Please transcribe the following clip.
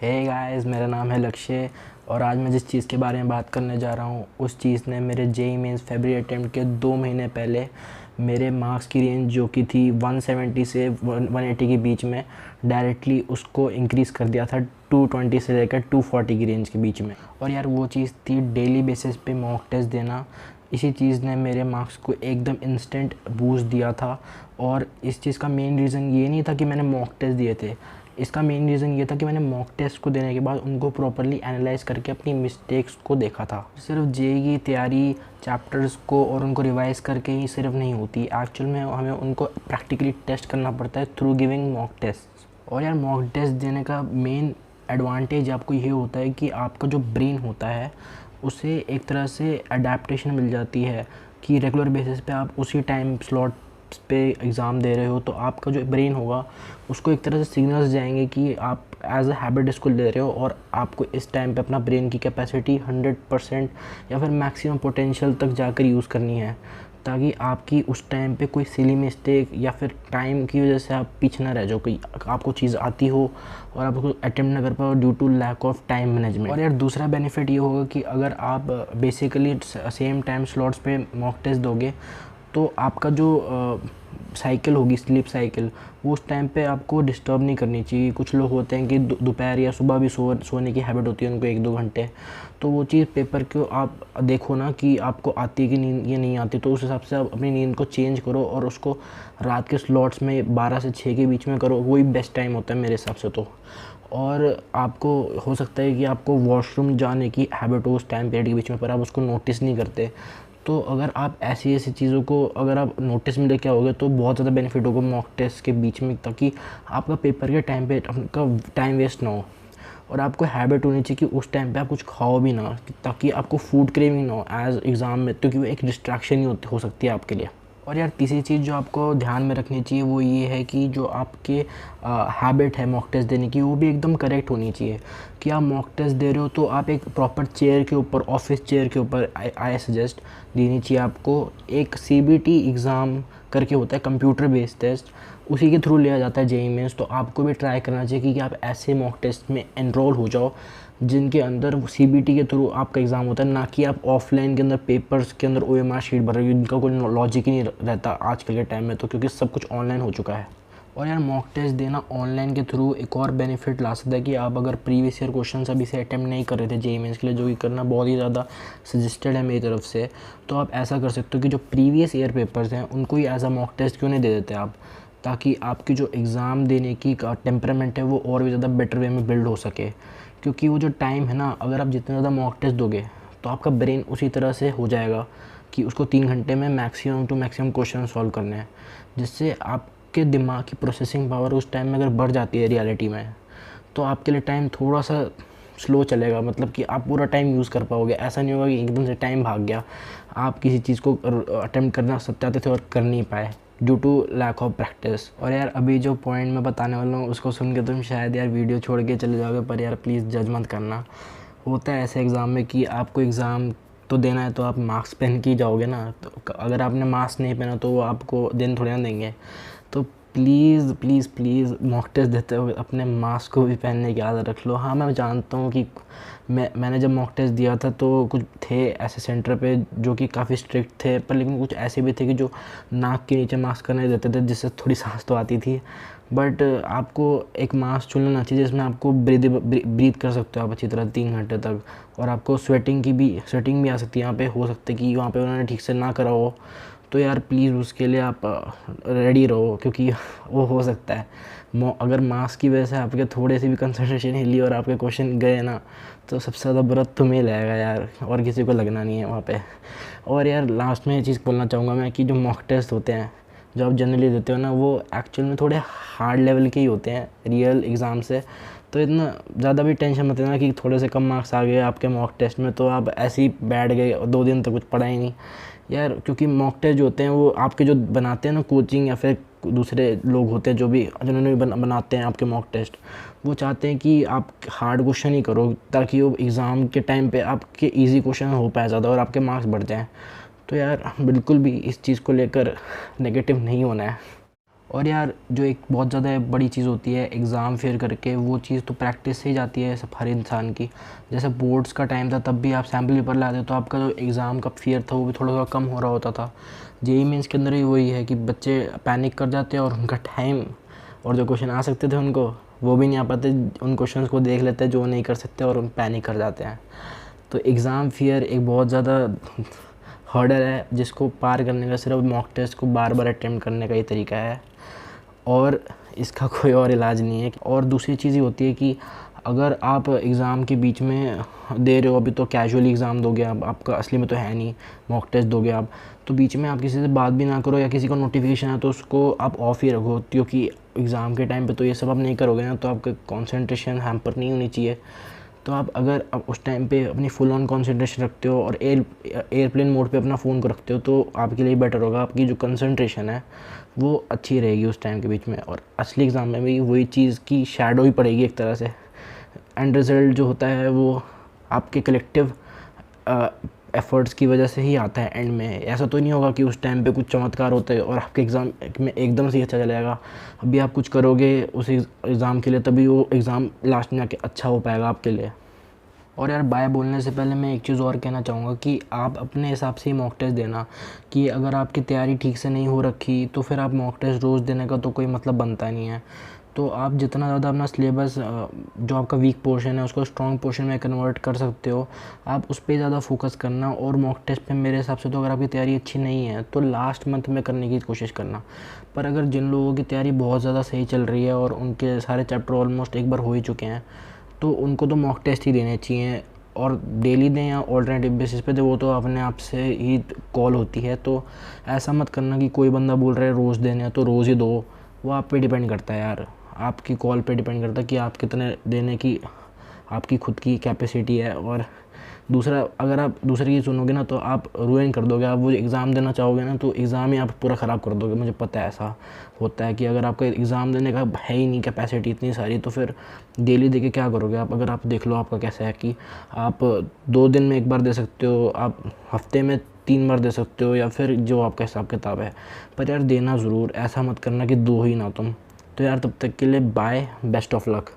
Hey guys, मेरा नाम है लक्ष्य और आज मैं जिस चीज़ के बारे में बात करने जा रहा हूँ उस चीज़ ने मेरे जेईई मेंस फरवरी अटेम्प्ट के 2 महीने पहले मेरे मार्क्स की रेंज जो कि थी 170 से 180 के बीच में डायरेक्टली उसको इंक्रीज़ कर दिया था 220 से लेकर 240 की रेंज के बीच में। और यार वो चीज़ थी डेली बेसिस पे मॉक टेस्ट देना। इसी चीज़ ने मेरे मार्क्स को एकदम इंस्टेंट बूस्ट दिया था। और इस चीज़ का मेन रीज़न ये नहीं था कि मैंने मॉक टेस्ट दिए थे, इसका मेन रीज़न ये था कि मैंने मॉक टेस्ट को देने के बाद उनको प्रॉपर्ली एनालाइज करके अपनी मिस्टेक्स को देखा था। सिर्फ जेईई की तैयारी चैप्टर्स को और उनको रिवाइज़ करके ही सिर्फ नहीं होती, एक्चुअल में हमें उनको प्रैक्टिकली टेस्ट करना पड़ता है थ्रू गिविंग मॉक टेस्ट। और यार मॉक टेस्ट देने का मेन एडवांटेज आपको ये होता है कि आपका जो ब्रेन होता है उसे एक तरह से अडेप्टेशन मिल जाती है कि रेगुलर बेसिस पे आप उसी टाइम स्लॉट पे एग्ज़ाम दे रहे हो, तो आपका जो ब्रेन होगा उसको एक तरह से सिग्नल्स जाएंगे कि आप एज अ हैबिट इसको ले रहे हो और आपको इस टाइम पे अपना ब्रेन की कैपेसिटी 100% या फिर मैक्सिमम पोटेंशियल तक जाकर यूज़ करनी है, ताकि आपकी उस टाइम पे कोई सिली मिस्टेक या फिर टाइम की वजह से आप पीछे ना रह जाओ, कोई आपको चीज़ आती हो और आप उसको अटेम्प्ट ना कर पाओ due to lack of time management. और यार दूसरा बेनिफिट ये होगा कि अगर आप बेसिकली सेम टाइम स्लॉट्स पे मॉक टेस्ट दोगे तो आपका जो साइकिल होगी, स्लीप साइकिल, वो उस टाइम पे आपको डिस्टर्ब नहीं करनी चाहिए। कुछ लोग होते हैं कि दोपहर या सुबह भी सोने की हैबिट होती है उनको 1-2 घंटे, तो वो चीज़ पेपर को आप देखो ना कि आपको आती है कि नींद या नहीं आती, तो उस हिसाब से आप अपनी नींद को चेंज करो और उसको रात के स्लॉट्स में 12 से 6 के बीच में करो, वही बेस्ट टाइम होता है मेरे हिसाब से तो। और आपको हो सकता है कि आपको वॉशरूम जाने की हैबिट हो उस टाइम पीरियड के बीच में, पर आप उसको नोटिस नहीं करते। तो अगर आप ऐसी ऐसी चीज़ों को अगर आप नोटिस में लेके आओगे तो बहुत ज़्यादा बेनिफिट होगा मॉक टेस्ट के बीच में, ताकि आपका पेपर के टाइम पे आपका टाइम वेस्ट ना हो। और आपको हैबिट होनी चाहिए कि उस टाइम पे आप कुछ खाओ भी ना, ताकि आपको फूड क्रेविंग ना हो एज एग्ज़ाम में, क्योंकि वो एक डिस्ट्रैक्शन ही हो सकती है आपके लिए। और यार तीसरी चीज़ जो आपको ध्यान में रखनी चाहिए वो ये है कि जो आपके हैबिट है मॉक टेस्ट देने की, वो भी एकदम करेक्ट होनी चाहिए। कि आप मॉक टेस्ट दे रहे हो तो आप एक प्रॉपर चेयर के ऊपर, ऑफिस चेयर के ऊपर आई सजेस्ट देनी चाहिए आपको। एक सीबीटी एग्ज़ाम करके होता है, कंप्यूटर बेस्ड टेस्ट, उसी के थ्रू लिया जाता है जेईई मेंस। तो आपको भी ट्राई करना चाहिए कि आप ऐसे मॉक टेस्ट में एनरोल हो जाओ जिनके अंदर सीबीटी के थ्रू आपका एग्ज़ाम होता है, ना कि आप ऑफलाइन के अंदर पेपर्स के अंदर ओएमआर शीट भर रहे हो, जिनका कोई लॉजिक ही नहीं रहता आजकल के टाइम में, तो क्योंकि सब कुछ ऑनलाइन हो चुका है। और यार मॉक टेस्ट देना ऑनलाइन के थ्रू एक और बेनिफिट ला सकता है कि आप अगर प्रीवियस ईयर क्वेश्चन अभी से अटैम्प्ट नहीं कर रहे थे जेईई मेंस के लिए, जो कि करना बहुत ही ज़्यादा सजेस्टेड है मेरी तरफ से, तो आप ऐसा कर सकते हो कि जो प्रीवियस ईयर पेपर्स हैं उनको ही एज अ मॉक टेस्ट क्यों नहीं दे देते आप, ताकि आपकी जो एग्ज़ाम देने की टेम्परामेंट है वो और भी ज़्यादा बेटर वे में बिल्ड हो सके। क्योंकि वो जो टाइम है ना, अगर आप जितना ज़्यादा मॉक टेस्ट दोगे तो आपका ब्रेन उसी तरह से हो जाएगा कि उसको 3 घंटे में maximum to maximum question solve करने हैं, जिससे आपके दिमाग की प्रोसेसिंग पावर उस टाइम में अगर बढ़ जाती है रियलिटी में, तो आपके लिए टाइम थोड़ा सा स्लो चलेगा, मतलब कि आप पूरा टाइम यूज़ कर पाओगे। ऐसा नहीं होगा कि एकदम से टाइम भाग गया, आप किसी चीज़ को अटेम्प्ट करना सब चाहते थे और कर नहीं पाए due to lack of practice. और यार अभी जो पॉइंट मैं बताने वाला हूँ उसको सुन के तुम शायद यार वीडियो छोड़ के चले जाओगे, पर यार प्लीज़ जज मत करना। होता है ऐसे एग्ज़ाम में कि आपको एग्ज़ाम तो देना है तो आप मास्क पहन के ही जाओगे ना, तो अगर आपने मास्क नहीं पहना तो वो आपको दिन थोड़ी ना देंगे। तो please please please mock test देते हुए अपने मास्क को भी पहनने की आदत रख लो। हाँ मैं जानता हूँ कि मैंने जब मॉक टेस्ट दिया था तो कुछ थे ऐसे सेंटर पे जो कि काफ़ी स्ट्रिक्ट थे, पर लेकिन कुछ ऐसे भी थे कि जो नाक के नीचे मास्क करने देते थे, जिससे थोड़ी सांस तो आती थी। बट आपको एक मास्क चुन लेना चाहिए जिसमें आपको ब्रीथ कर सकते हो आप अच्छी तरह 3 घंटे तक, और आपको स्वेटिंग भी आ सकती है। यहाँ पे हो सकता है कि वहाँ पे उन्होंने ठीक से ना करा हो, तो यार प्लीज़ उसके लिए आप रेडी रहो, क्योंकि वो हो सकता है अगर मास्क की वजह से आपके थोड़े से भी कंसंट्रेशन हिली और आपके क्वेश्चन गए ना, तो सबसे ज़्यादा बुरा तुम्हें लगेगा यार, और किसी को लगना नहीं है वहाँ पे। और यार लास्ट में ये चीज़ बोलना चाहूँगा मैं कि जो मॉक टेस्ट होते हैं जो आप जनरली देते हो ना, वो एक्चुअल में थोड़े हार्ड लेवल के ही होते हैं रियल एग्ज़ाम से। तो इतना ज़्यादा भी टेंशन मत लेना कि थोड़े से कम मार्क्स आ गए आपके मॉक टेस्ट में तो आप ऐसे ही बैठ गए और 2 दिन तक कुछ पढ़ा ही नहीं यार। क्योंकि मॉक टेस्ट जो होते हैं वो आपके जो बनाते हैं ना कोचिंग या फिर दूसरे लोग होते हैं जो भी जिन्होंने भी बनाते हैं आपके मॉक टेस्ट, वो चाहते हैं कि आप हार्ड क्वेश्चन ही करो, ताकि वो एग्ज़ाम के टाइम पे आपके इजी क्वेश्चन हो पाए ज़्यादा और आपके मार्क्स बढ़ जाएँ। तो यार बिल्कुल भी इस चीज़ को लेकर नेगेटिव नहीं होना है। और यार जो एक बहुत ज़्यादा बड़ी चीज़ होती है एग्ज़ाम फेयर करके, वो चीज़ तो प्रैक्टिस से ही जाती है सब हर इंसान की। जैसे बोर्ड्स का टाइम था तब भी आप सैम्पल पेपर लाते तो आपका जो एग्ज़ाम का फियर था वो भी थोड़ा सा कम हो रहा होता था। जेई मेंस के अंदर ही वही है कि बच्चे पैनिक कर जाते हैं और उनका टाइम और जो क्वेश्चन आ सकते थे उनको वो भी नहीं आ पाते, उन क्वेश्चंस को देख लेते हैं जो नहीं कर सकते और उन पैनिक कर जाते हैं। तो एग्ज़ाम फियर एक बहुत ज़्यादा हर्डल है जिसको पार करने का सिर्फ मॉक टेस्ट को बार बार अटैम्प्ट करने का ही तरीका है, और इसका कोई और इलाज नहीं है। और दूसरी चीज़ ये होती है कि अगर आप एग्ज़ाम के बीच में दे रहे हो, अभी तो कैजुअली एग्ज़ाम दोगे आप, आपका असली में तो है नहीं, मॉक टेस्ट दोगे आप, तो बीच में आप किसी से बात भी ना करो या किसी का नोटिफिकेशन है तो उसको आप ऑफ़ ही रखो, क्योंकि एग्ज़ाम के टाइम पे तो ये सब आप नहीं करोगे ना, तो आपका कॉन्सेंट्रेशन हैम्पर नहीं होनी चाहिए। तो आप अगर आप उस टाइम पे अपनी फुल ऑन कॉन्सेंट्रेशन रखते हो और एयरप्लेन मोड पे अपना फ़ोन को रखते हो तो आपके लिए बेटर होगा, आपकी जो कंसंट्रेशन है वो अच्छी रहेगी उस टाइम के बीच में। और असली एग्ज़ाम में भी वही चीज़ की शैडो ही पड़ेगी एक तरह से। एंड रिज़ल्ट जो होता है वो आपके कलेक्टिव एफ़र्ट्स की वजह से ही आता है एंड में। ऐसा तो नहीं होगा कि उस टाइम पे कुछ चमत्कार होता है और आपके एग्ज़ाम में एकदम से ही अच्छा चला जाएगा। अभी आप कुछ करोगे उस एग्ज़ाम के लिए तभी वो एग्ज़ाम लास्ट में आके अच्छा हो पाएगा आपके लिए। और यार बाय बोलने से पहले मैं एक चीज़ और कहना चाहूँगा कि आप अपने हिसाब से ही मॉक टेस्ट देना, कि अगर आपकी तैयारी ठीक से नहीं हो रखी तो फिर आप मॉक टेस्ट रोज़ देने का तो कोई मतलब बनता नहीं है। तो आप जितना ज़्यादा अपना सिलेबस जो आपका वीक पोर्शन है उसको स्ट्रॉन्ग पोर्शन में कन्वर्ट कर सकते हो, आप उस पर ज़्यादा फोकस करना। और मॉक टेस्ट पे मेरे हिसाब से तो अगर आपकी तैयारी अच्छी नहीं है तो लास्ट मंथ में करने की कोशिश करना। पर अगर जिन लोगों की तैयारी बहुत ज़्यादा सही चल रही है और उनके सारे चैप्टर ऑलमोस्ट एक बार हो ही चुके हैं तो उनको तो मॉक टेस्ट ही देने चाहिए, और डेली दें या ऑल्टरनेटिव बेसिस पे दें वो तो अपने आप से ही कॉल होती है। तो ऐसा मत करना कि कोई बंदा बोल रहा है रोज़ देने हैं तो रोज़ ही दो, वो आप पे डिपेंड करता है यार, आपकी कॉल पे डिपेंड करता है कि आप कितने देने की आपकी खुद की कैपेसिटी है। और दूसरा, अगर आप दूसरे की सुनोगे ना तो आप रुइन कर दोगे, आप वो एग्ज़ाम देना चाहोगे ना तो एग्ज़ाम ही आप पूरा ख़राब कर दोगे। मुझे पता है ऐसा होता है कि अगर आपका एग्ज़ाम देने का है ही नहीं कैपेसिटी इतनी सारी तो फिर डेली दे के क्या करोगे आप। अगर आप देख लो आपका कैसा है कि आप 2 दिन में 1 बार दे सकते हो, आप हफ्ते में 3 बार दे सकते हो, या फिर जो आपका हिसाब किताब है, पर यार देना ज़रूर। ऐसा मत करना कि दो ही ना तुम। तो यार तब तक के लिए बाय, बेस्ट ऑफ लक।